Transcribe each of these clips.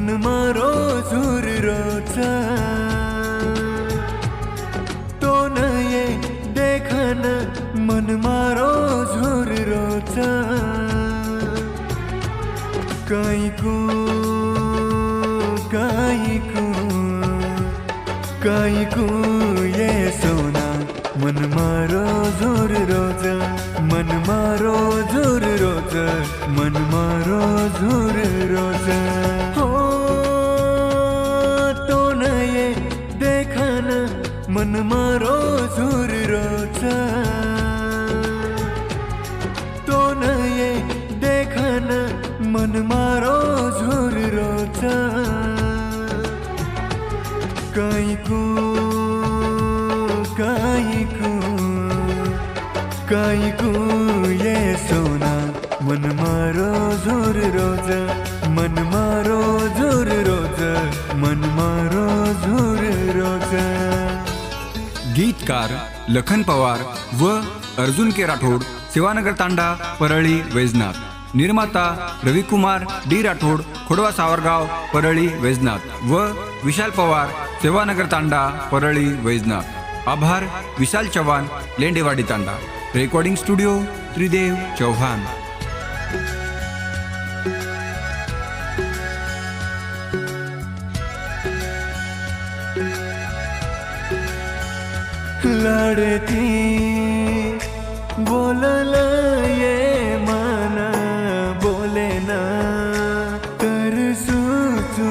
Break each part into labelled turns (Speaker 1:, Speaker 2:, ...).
Speaker 1: मन मारो झूर रोचा तो न ये देखन मन मारो झूर रोचा काईकू ये सोना मन मारो झूर रोचा मन मारो झूर रोचा मन मारो झूर रोचा हो तो न ये देखन मन मारो झूर रोचा तो न ये देखन मन मारो झूर रोचा काईकू ये सोना मन मारो झूर रोज मन मारो झूर रोज मन मारो झूर रोज।
Speaker 2: गीतकार लखन पवार व अर्जुन के राठोड, सेवानगर तांडा, परळी, वैजनाथ। निर्माता रविकुमार डी राठोड, खोडवा सावरगाव, परळी, वैजनाथ व विशाल पवार, सेवानगर तांडा, परळी, वैजनाथ। आभार विशाल चव्हाण, लेंडेवाडी तांडा। रेकॉर्डिंग स्टुडिओ त्रिदेव चौहान।
Speaker 1: लड़ती बोलल ये मन बोले ना कर सूचू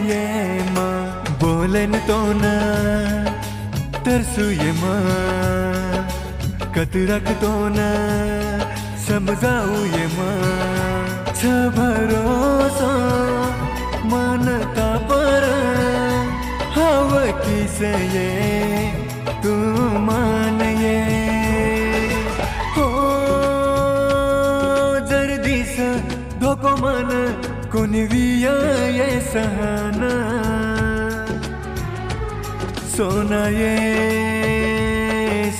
Speaker 1: ये माँ बोलन तो ना तरसू ये माँ कतरक तो ना समझाऊ ये माँ छ भरोसा मानता पर हव किस ये तू मान ये हो जर्दीस धोको मन कोणी विया ये सहना सोना ये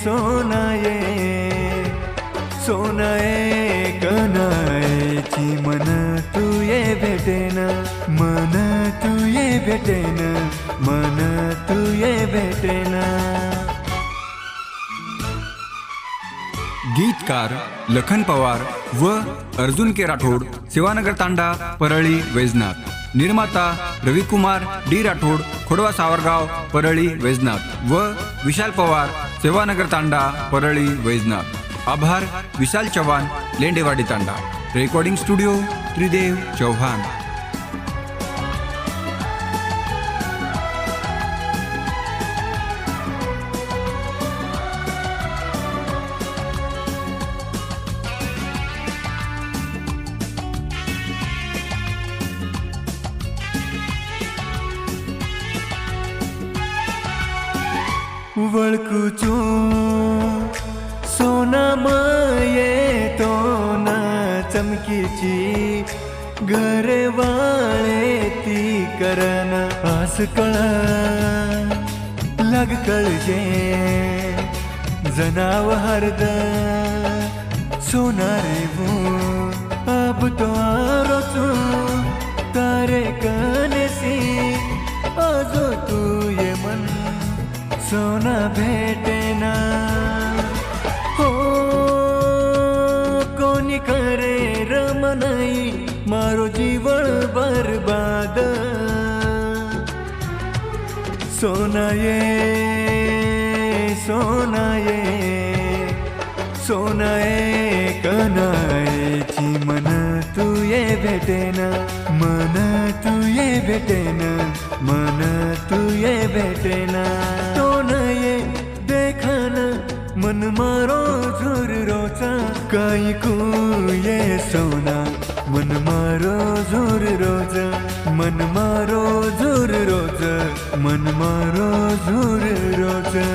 Speaker 1: सोना ये सोना ये कनायची मन तू ये भेटेना मन तू ये भेटेना मन तू ये भेटेना।
Speaker 2: गीतकार लखन पवार व अर्जुन के राठोड, सेवानगर तांडा, परळी, वैजनाथ। निर्माता रविकुमार डी राठोड, खोडवा सावरगाव, परळी, वैजनाथ व विशाल पवार, सेवानगर तांडा, परळी, वैजनाथ। आभार विशाल चव्हाण, लेंडेवाडी तांडा। रेकॉर्डिंग स्टुडिओ त्रिदेव चौहान।
Speaker 1: वळकुचू सोनामये तो ना चमकीची घरवाळे ती करन आस कळ लग कळजे जनाव हरद सोनारे वो अब तो आरोचू तारे कनेसी आजो तू ये मन सोना भेटेना हो कोणी करे रमनाई मारो जीवन बर्बाद सोना ये सोना ये सोना ये कनायची मन तू ये भेटेना मन तू ये भेटेना मन तू ये भेटेना तो न ये देखन मन मारो झूर रोचा काईकू ये सोना मन मारो झूर रोजा मन मारो झूर रोजा मन मारो झूर रोजा।